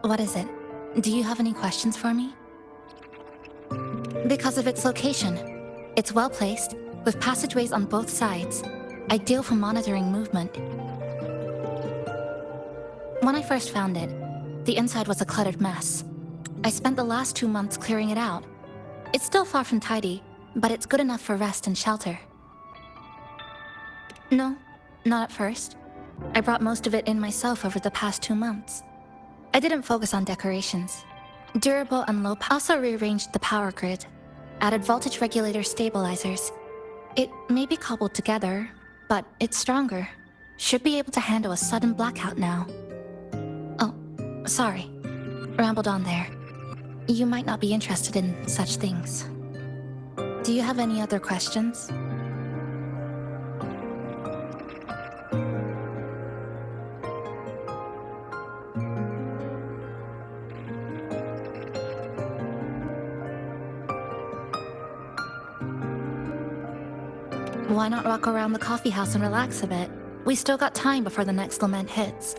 What is it? Do you have any questions for me? Because of its location. It's well placed, with passageways on both sides, ideal for monitoring movement. When I first found it, the inside was a cluttered mess. I spent the last 2 months clearing it out. It's still far from tidy, but it's good enough for rest and shelter. No, not at first. I brought most of it in myself over the past 2 months. I didn't focus on decorations. Durable and low power. Also rearranged the power grid, added voltage regulator stabilizers. It may be cobbled together, but it's stronger. Should be able to handle a sudden blackout now. Oh, sorry. Rambled on there. You might not be interested in such things. Do you have any other questions? Why not walk around the coffee house and relax a bit? We still got time before the next lament hits.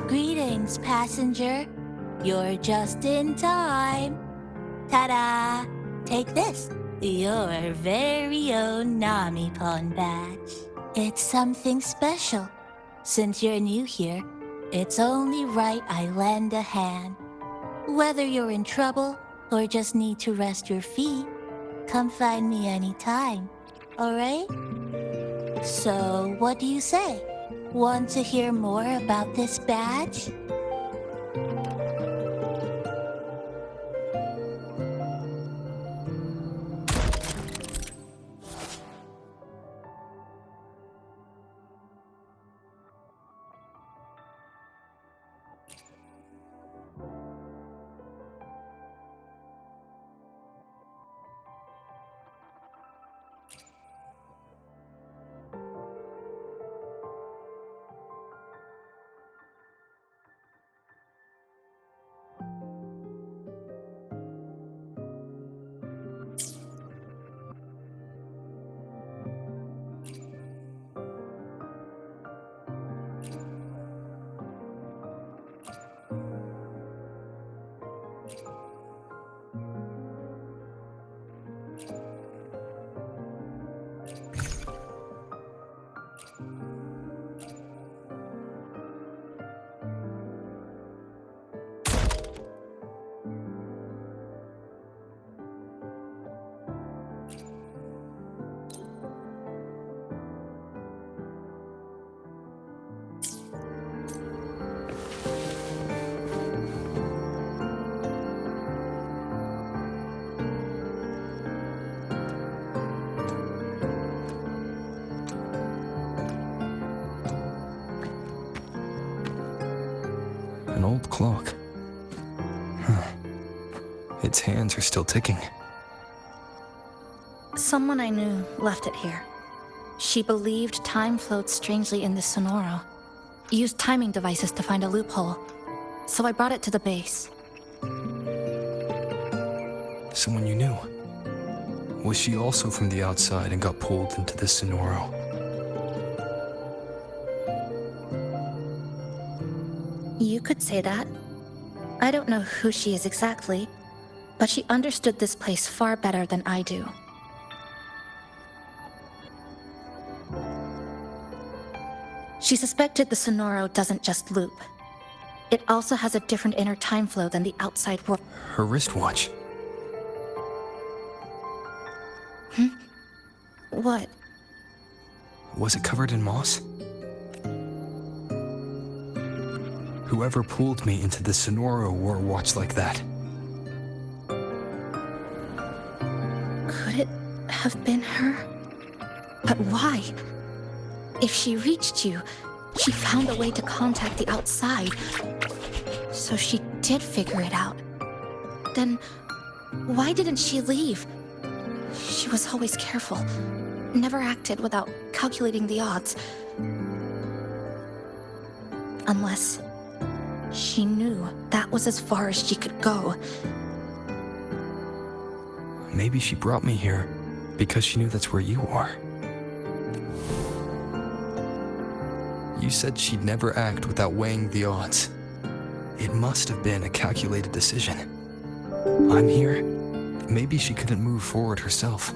Greetings, passenger. You're just in time. Ta-da! Take this, your very own Namipon badge. It's something special. Since you're new here, it's only right I lend a hand. Whether you're in trouble or just need to rest your feet, come find me anytime, alright? So, what do you say? Want to hear more about this badge? An old clock. Huh. Its hands are still ticking. Someone I knew left it here. She believed time flowed strangely in this Sonoro. Used timing devices to find a loophole. So I brought it to the base. Someone you knew. Was she also from the outside and got pulled into this Sonoro? You could say that. I don't know who she is exactly, but she understood this place far better than I do. She suspected the Sonoro doesn't just loop. It also has a different inner time flow than the outside world. Her wristwatch. What? Was it covered in moss? Whoever pulled me into the Sonoro wore a watch like that. Could it have been her? But why? If she reached you, she found a way to contact the outside. So she did figure it out. Then, why didn't she leave? She was always careful, never acted without calculating the odds. Unless she knew that was as far as she could go. Maybe she brought me here because she knew that's where you are. You said she'd never act without weighing the odds. It must have been a calculated decision. I'm here. Maybe she couldn't move forward herself.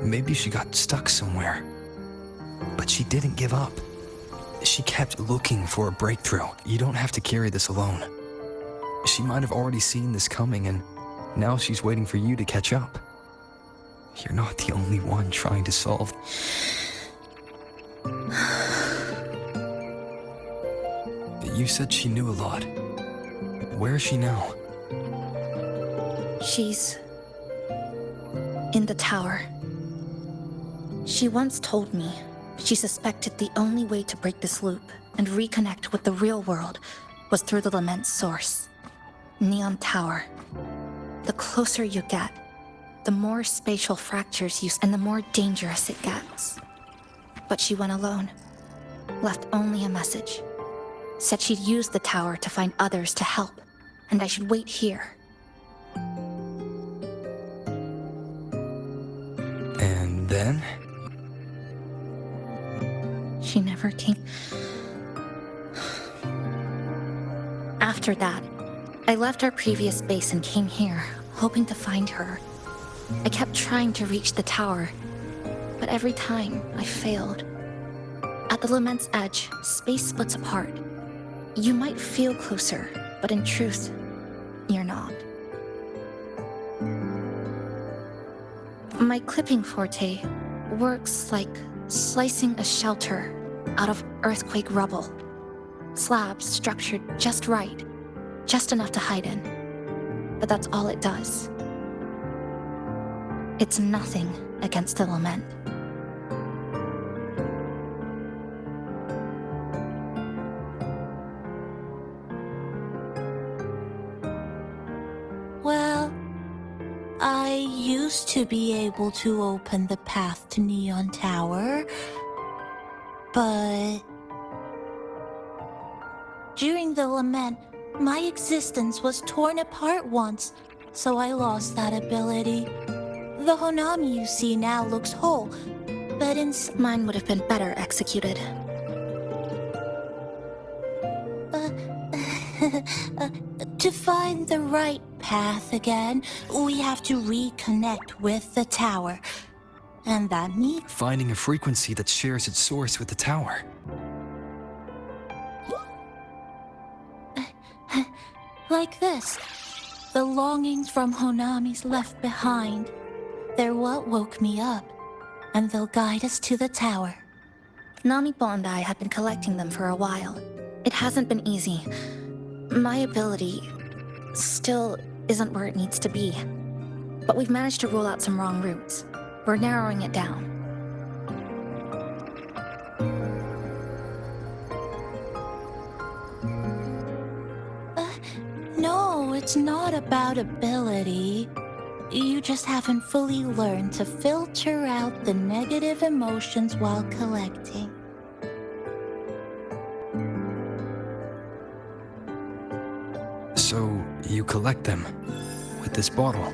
Maybe she got stuck somewhere. But she didn't give up. She kept looking for a breakthrough. You don't have to carry this alone. She might have already seen this coming, and now she's waiting for you to catch up. You're not the only one trying to solve. You said she knew a lot. Where is she now? She's in the tower. She once told me she suspected the only way to break this loop and reconnect with the real world was through the lament's source, Neon Tower. The closer you get, the more spatial fractures you see, and the more dangerous it gets. But she went alone, left only a message. Said she'd use the tower to find others to help, and I should wait here. And then? She never came. After that, I left our previous base and came here, hoping to find her. I kept trying to reach the tower, but every time I failed. At the lament's edge, space splits apart. You might feel closer, but in truth, you're not. My clipping forte works like slicing a shelter out of earthquake rubble. Slabs structured just right, just enough to hide in. But that's all it does. It's nothing against the lament. Well, I used to be able to open the path to Neon Tower, but during the lament, my existence was torn apart once, so I lost that ability. The Honami you see now looks whole, but Mine would have been better executed. To find the right path again, we have to reconnect with the tower. And that means Finding a frequency that shares its source with the tower. like this. The longings from Honami's left behind. They're what woke me up, and they'll guide us to the tower. Namipo and I had been collecting them for a while. It hasn't been easy. My ability still isn't where it needs to be. But we've managed to rule out some wrong routes. We're narrowing it down. No, it's not about ability. You just haven't fully learned to filter out the negative emotions while collecting. So, you collect them with this bottle.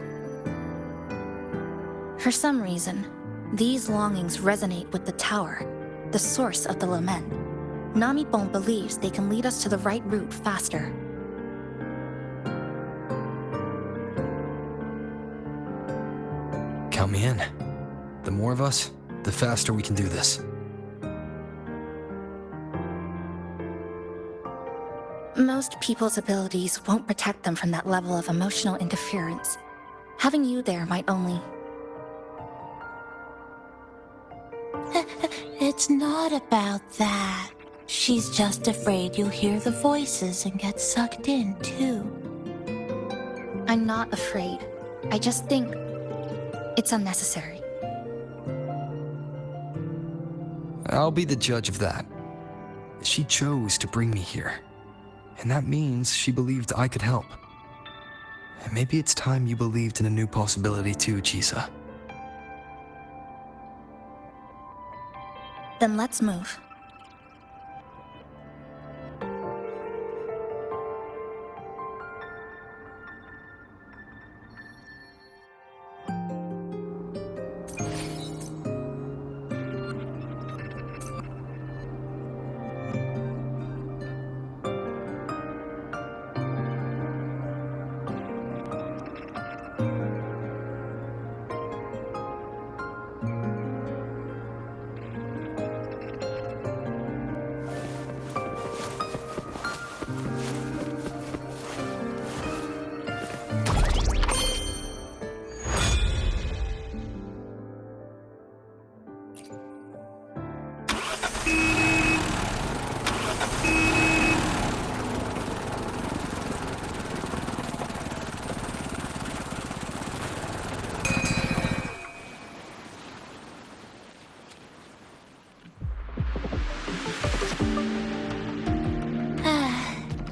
For some reason, these longings resonate with the tower, the source of the lament. Namipon believes they can lead us to the right route faster. Count me in. The more of us, the faster we can do this. Most people's abilities won't protect them from that level of emotional interference. Having you there might only... It's not about that. She's just afraid you'll hear the voices and get sucked in, too. I'm not afraid. I just think it's unnecessary. I'll be the judge of that. She chose to bring me here. And that means she believed I could help. And maybe it's time you believed in a new possibility too, Chisa. Then let's move.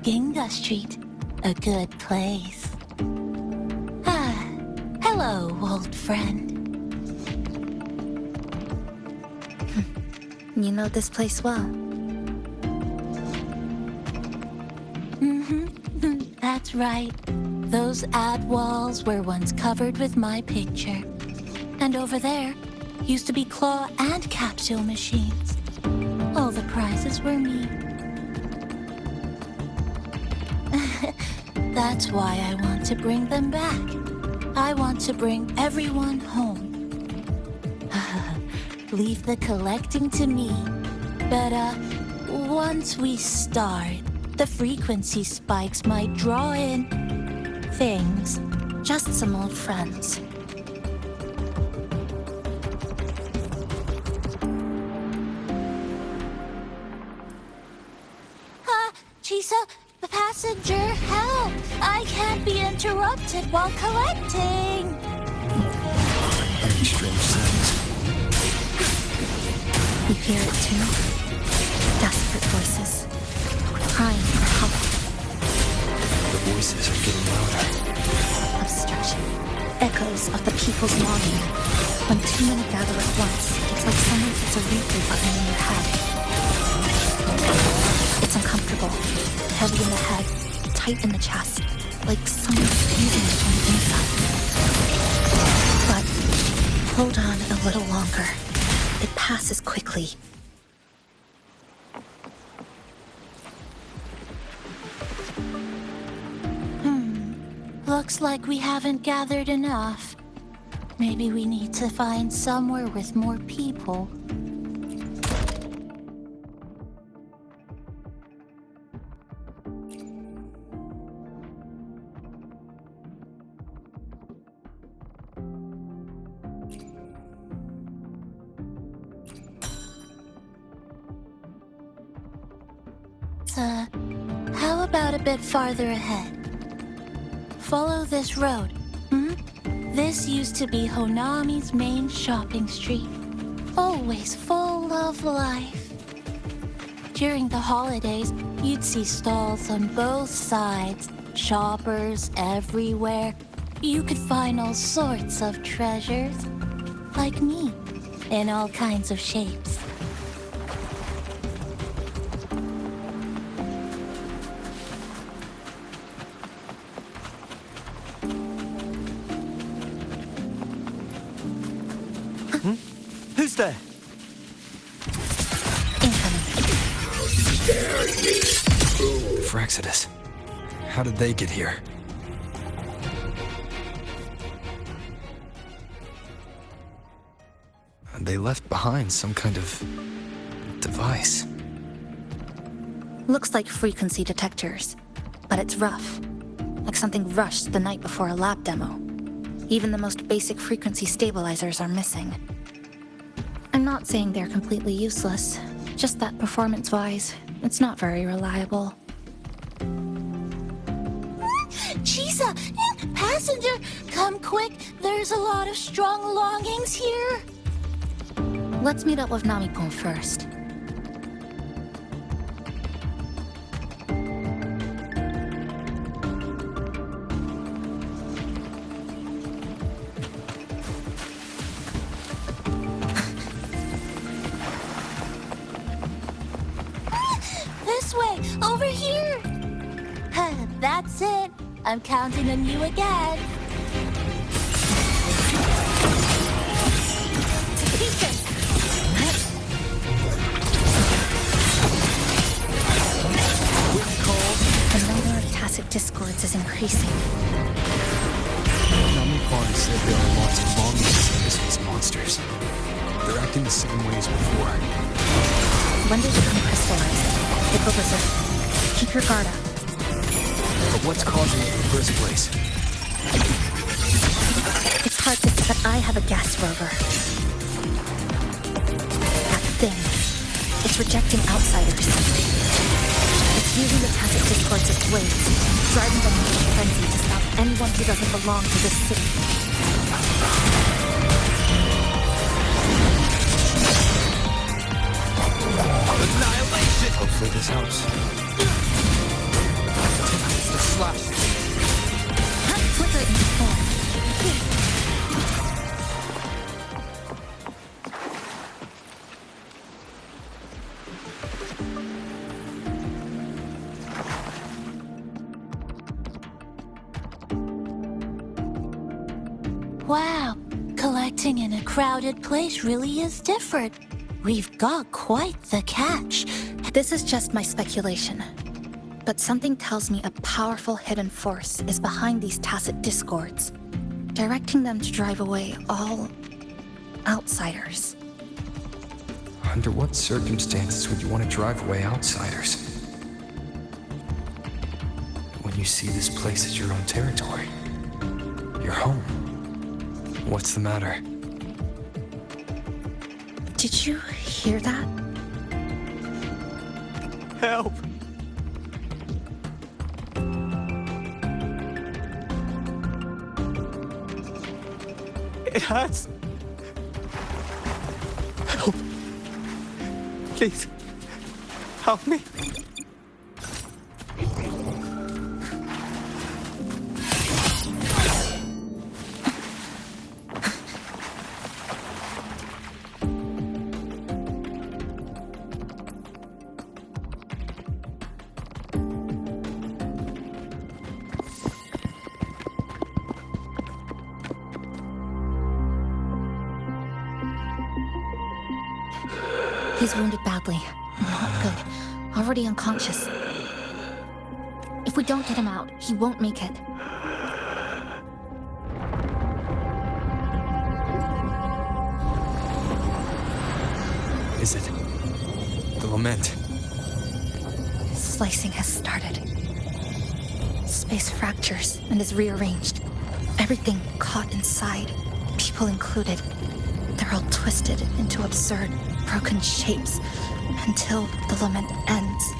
Ginga Street, a good place. Hello, old friend. You know this place well. That's right. Those ad walls were once covered with my picture. And over there used to be claw and capsule machines. All the prizes were me. That's why I want to bring them back. I want to bring everyone home. Leave the collecting to me. But, once we start, the frequency spikes might draw in things. Just some old friends. Chisa, the passenger, help! I can't be interrupted while collecting. Any strange sounds? You hear it too? Desperate voices. Crying for help. The voices are getting louder. Obstruction. Echoes of the people's longing. When too many gather at once, it's like someone hits a replay button in your head. It's uncomfortable. Heavy in the head. Tight in the chest. Like someone's squeezing it from the inside. But hold on a little longer. It passes quickly. Looks like we haven't gathered enough. Maybe we need to find somewhere with more people. How about a bit farther ahead? Follow this road. This used to be Honami's main shopping street. Always full of life. During the holidays, you'd see stalls on both sides, shoppers everywhere. You could find all sorts of treasures, like me, in all kinds of shapes. Who's there? Fraxidus. How did they get here? They left behind some kind of device. Looks like frequency detectors, but it's rough. Like something rushed the night before a lab demo. Even the most basic frequency stabilizers are missing. I'm not saying they're completely useless, just that performance-wise, it's not very reliable. Chisa! Passenger! Come quick! There's a lot of strong longings here! Let's meet up with Namipon first. Over here! That's it. I'm counting on you again. To pieces! The number of tacit discords is increasing. Namipon said there are lots of long-lasting as these monsters. They're acting the same way as before. When they become crystallized, they go berserk. Keep your guard up. But what's causing it in the first place? It's hard to say, but I have a gas rover. That thing. It's rejecting outsiders. It's using the tacit discords as blades, driving them into a frenzy to stop anyone who doesn't belong to this city. Annihilation! Hopefully this helps. The slash. Flicker into form. Wow, collecting in a crowded place really is different. We've got quite the catch. This is just my speculation. But something tells me a powerful hidden force is behind these tacit discords, directing them to drive away all outsiders. Under what circumstances would you want to drive away outsiders? When you see this place as your own territory. Your home. What's the matter? Did you hear that? Help! It hurts. Help. Please. Help me. He's wounded badly. Not good. Already unconscious. If we don't get him out, he won't make it. Is it the lament? Slicing has started. Space fractures and is rearranged. Everything caught inside, people included. They're all twisted into absurd, broken shapes until the lament ends.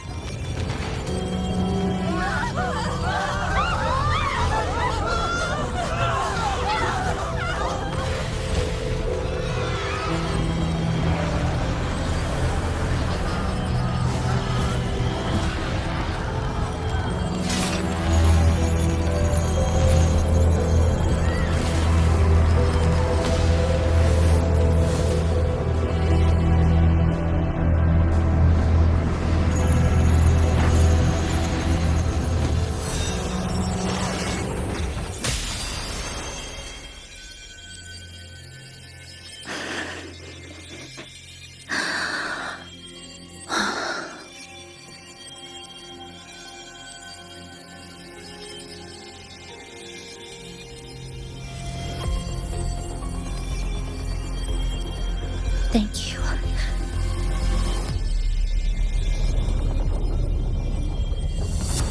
Thank you.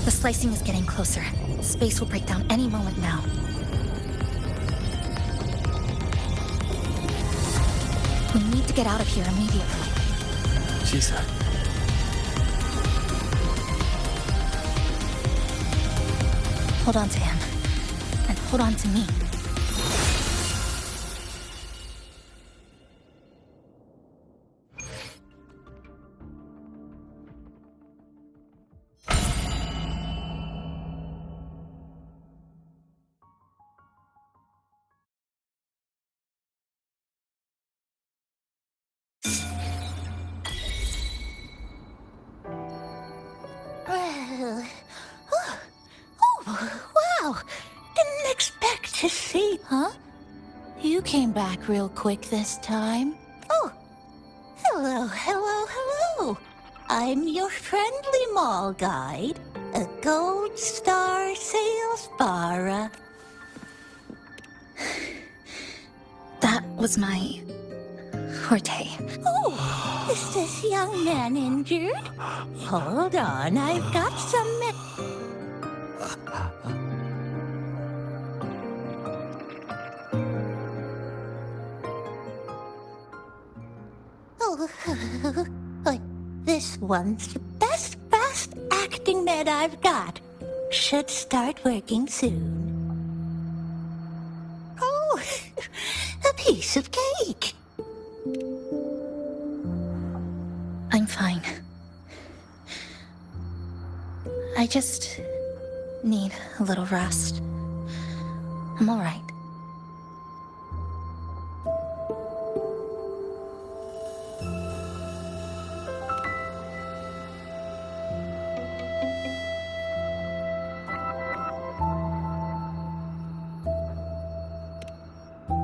The slicing is getting closer. Space will break down any moment now. We need to get out of here immediately. Shisa. Hold on to him. And hold on to me. to see, huh? You came back real quick this time. Oh, hello, hello, hello. I'm your friendly mall guide, a Gold Star sales barra. That was my forte. Oh, is this young man injured? Hold on, I've got some... Oh, but this one's the best fast acting med I've got. Should start working soon. Oh, a piece of cake. I'm fine. I just need a little rest. I'm all right.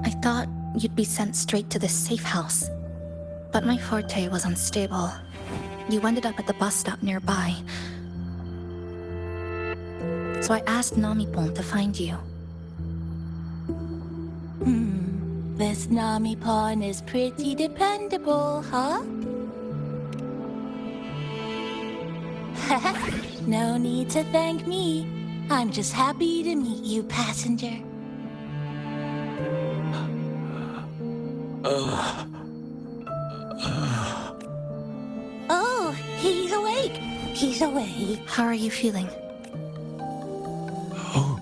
I thought you'd be sent straight to this safe house. But my forte was unstable. You ended up at the bus stop nearby. So I asked Namipon to find you. This Namipon is pretty dependable, huh? No need to thank me. I'm just happy to meet you, passenger. Oh, he's awake. He's awake. How are you feeling? Oh,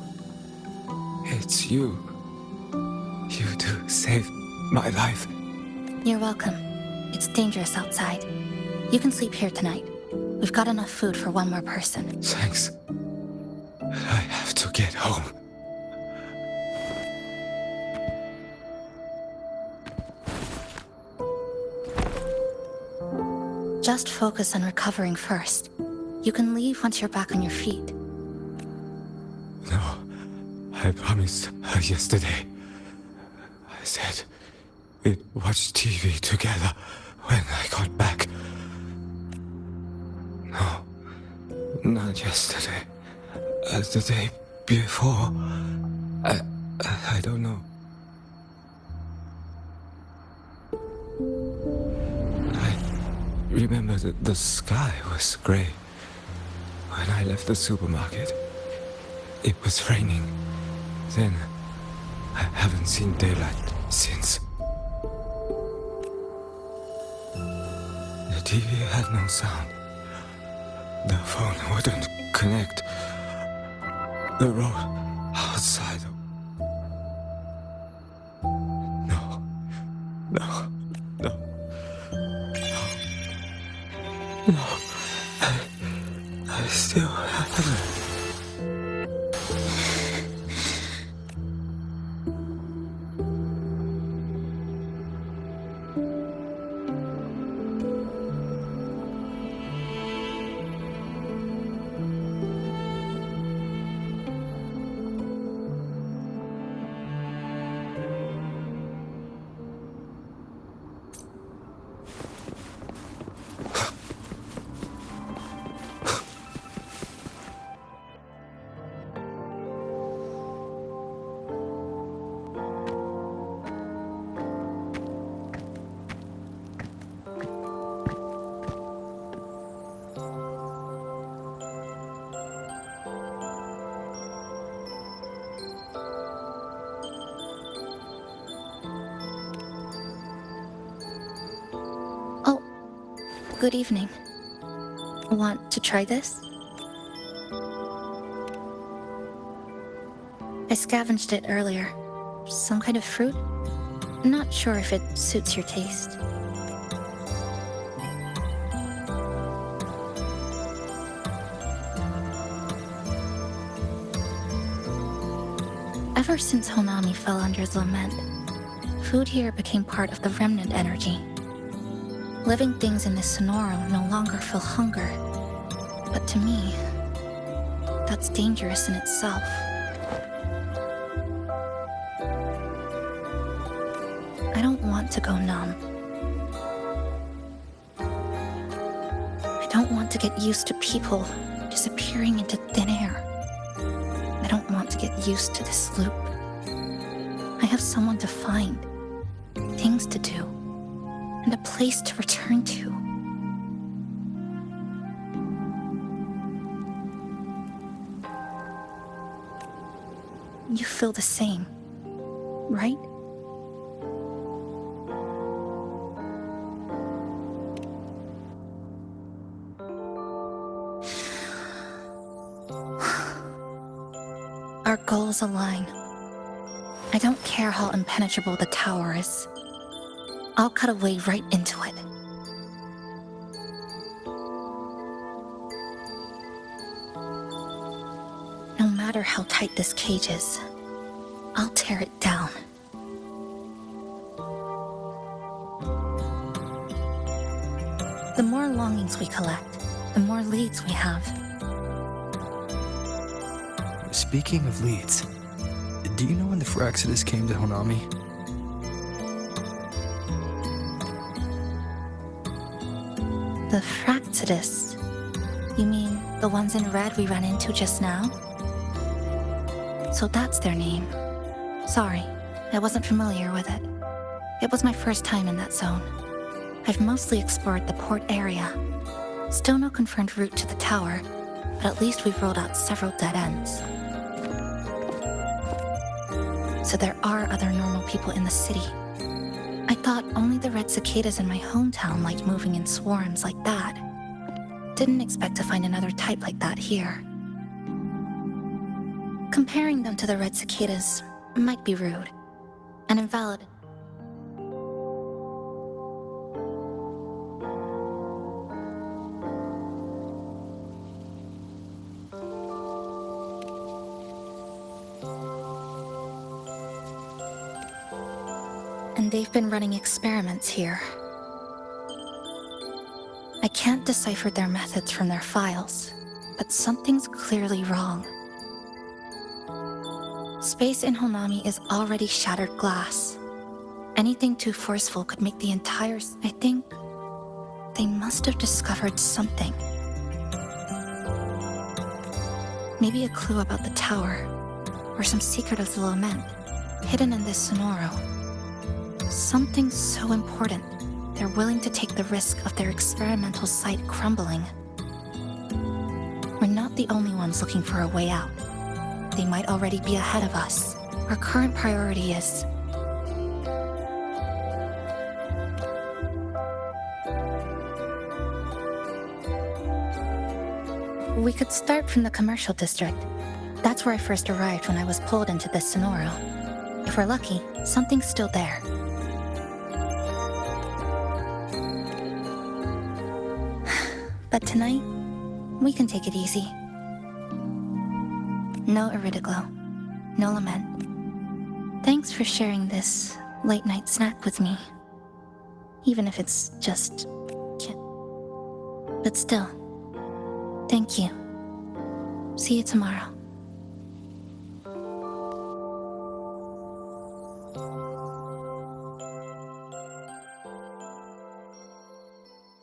it's you. You two saved my life. You're welcome. It's dangerous outside. You can sleep here tonight. We've got enough food for one more person. Thanks. I have to get home. Just focus on recovering first. You can leave once you're back on your feet. No, I promised her yesterday. I said we'd watch TV together when I got back. No, not yesterday. The day before. I don't know. I remember that the sky was gray. When I left the supermarket, it was raining. Then, I haven't seen daylight since. The TV had no sound. The phone wouldn't connect. The road outside. No. No. No. No. No. I still haven't. Oh, good evening. Want to try this? I scavenged it earlier. Some kind of fruit? Not sure if it suits your taste. Ever since Honami fell under his lament, food here became part of the remnant energy. Living things in this Sonorum no longer feel hunger. But to me, that's dangerous in itself. I don't want to go numb. I don't want to get used to people disappearing into thin air. I don't want to get used to this loop. I have someone to find, things to do, and a place to return to. You feel the same, right? Our goals align. I don't care how impenetrable the tower is. I'll cut a way right into it. No matter how tight this cage is, I'll tear it down. The more longings we collect, the more leads we have. Speaking of leads, do you know when the Phraxidus came to Honami? The Phraxidus? You mean the ones in red we ran into just now? So that's their name. Sorry, I wasn't familiar with it. It was my first time in that zone. I've mostly explored the port area. Still no confirmed route to the tower, but at least we've ruled out several dead ends. So there are other normal people in the city. I thought only the red cicadas in my hometown liked moving in swarms like that. Didn't expect to find another type like that here. Comparing them to the red cicadas might be rude and invalid. And they've been running experiments here. I can't decipher their methods from their files, but something's clearly wrong. Space in Honami is already shattered glass. Anything too forceful could make the entire... I think they must have discovered something. Maybe a clue about the tower, or some secret of the lament, hidden in this Sonoro. Something so important, they're willing to take the risk of their experimental site crumbling. We're not the only ones looking for a way out. They might already be ahead of us. Our current priority is... We could start from the commercial district. That's where I first arrived when I was pulled into this Sonoro. If we're lucky, something's still there. But tonight, we can take it easy. No Iridoglow, no lament. Thanks for sharing this late-night snack with me. Even if it's just... But still, thank you. See you tomorrow.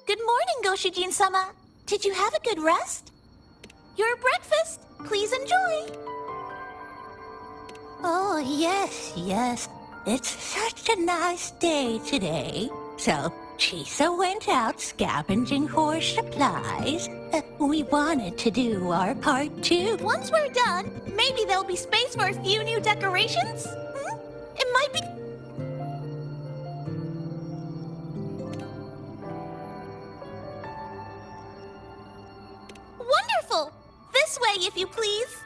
Good morning, Goshijin-sama. Did you have a good rest? Your breakfast, please enjoy. Oh, yes. It's such a nice day today. So, Chisa went out scavenging for supplies. We wanted to do our part too. Once we're done, maybe there'll be space for a few new decorations? It might be... Wonderful! This way, if you please.